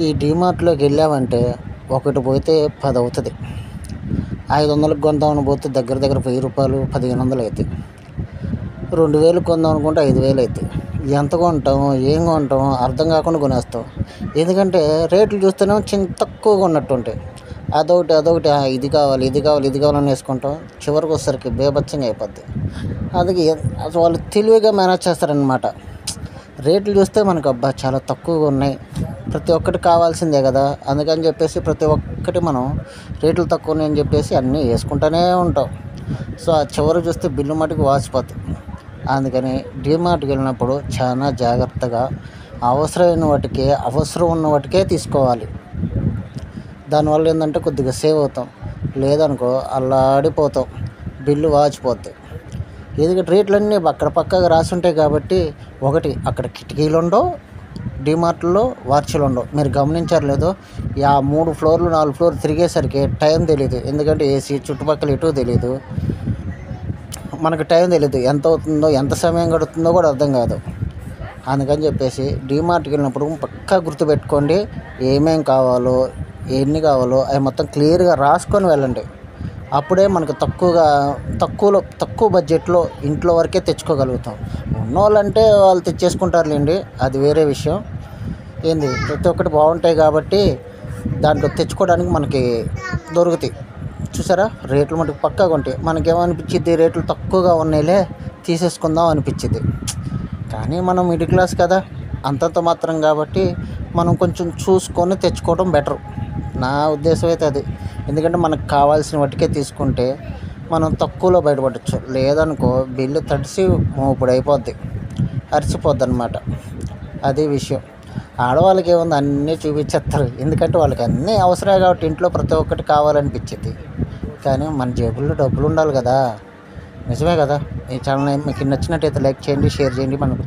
ఈ డీమార్ట్లోకి వెళ్ళామంటే ఒకటి పోతే 10 అవుతుంది. 500కి కొందామని పోతే దగ్గర దగ్గర రూ. 1000, 1500 అవుతాయి. 2000 కొందాం అనుకుంటే 5000 అవుతాయి. ఎంత కొంటాం, ఏం కొంటాం అర్థం కాకుండా కొనేస్తాం. ఎందుకంటే రేట్లు చూస్తేనేమో తక్కువగా ఉన్నట్టు ఉంటాయి. అదొకటి ఇది కావాలి ఇది కావాలి ఇది కావాలని వేసుకుంటాం. చివరికి వచ్చేసరికి బీభత్సంగా అయిపోద్ది. అందుకే అసలు వాళ్ళు తెలివిగా మేనేజ్ చేస్తారనమాట. రేట్లు చూస్తే మనకు అబ్బా చాలా తక్కువగా ఉన్నాయి, ప్రతి ఒక్కటి కావాల్సిందే కదా, అందుకని చెప్పేసి ప్రతి ఒక్కటి మనం రేట్లు తక్కువ ఉన్నాయని చెప్పేసి అన్నీ వేసుకుంటూనే ఉంటాం. సో ఆ చివరి చూస్తే బిల్లు మటుకు వాసిపోతుంది. అందుకని డీమార్ట్కి వెళ్ళినప్పుడు చాలా జాగ్రత్తగా అవసరం ఉన్న వాటికే తీసుకోవాలి. దానివల్ల ఏంటంటే కొద్దిగా సేవ్ అవుతాం. లేదనుకో అల్లాడిపోతాం, బిల్లు వాచిపోద్ది. ఎందుకంటే రేట్లన్నీ అక్కడ పక్కగా రాసి ఉంటాయి కాబట్టి, ఒకటి అక్కడ కిటికీలు ఉండవు, డీమార్ట్లో వాచ్లు ఉండవు. మీరు గమనించారు లేదో, 3 ఫ్లోర్లు 4 ఫ్లోర్లు తిరిగేసరికి టైం తెలియదు. ఎందుకంటే ఏసీ చుట్టుపక్కల ఎటు తెలియదు, మనకు టైం తెలియదు, ఎంత అవుతుందో ఎంత సమయం గడుతుందో కూడా అర్థం కాదు. అందుకని చెప్పేసి డీమార్ట్కి వెళ్ళినప్పుడు పక్కా గుర్తుపెట్టుకోండి, ఏమేం కావాలో ఎన్ని కావాలో అవి మొత్తం క్లియర్గా రాసుకొని వెళ్ళండి. అప్పుడే మనకు తక్కువ బడ్జెట్లో ఇంట్లో వరకే తెచ్చుకోగలుగుతాం. ఉన్నోళ్ళంటే వాళ్ళు తెచ్చేసుకుంటారులేండి, అది వేరే విషయం. ప్రతి ఒక్కటి బాగుంటాయి కాబట్టి దాంట్లో తెచ్చుకోవడానికి మనకి దొరుకుతాయి. చూసారా, రేట్లు మనకి పక్కాగా ఉంటాయి. మనకేమనిపించింది, రేట్లు తక్కువగా ఉన్నాయిలే తీసేసుకుందాం అనిపించింది. కానీ మనం మిడిల్ క్లాస్ కదా, అంతంత మాత్రం కాబట్టి మనం కొంచెం చూసుకొని తెచ్చుకోవడం బెటర్. నా ఉద్దేశం అయితే అది. ఎందుకంటే మనకు కావాల్సిన వాటికే తీసుకుంటే మనం తక్కువలో బయటపడవచ్చు. లేదనుకో బిల్లు తడిసి మోపుడు అయిపోద్ది, అరిసిపోద్ది అనమాట. అది విషయం. ఆడవాళ్ళకి ఏముంది, అన్నీ చూపించేస్తారు. ఎందుకంటే వాళ్ళకి అన్నీ అవసరమే కాబట్టి ఇంట్లో ప్రతి ఒక్కటి కావాలనిపించింది. కానీ మన జేబుల్లో డబ్బులు ఉండాలి కదా. నిజమే కదా. ఈ ఛానల్ మీకు నచ్చినట్టయితే లైక్ చేయండి, షేర్ చేయండి. మనకు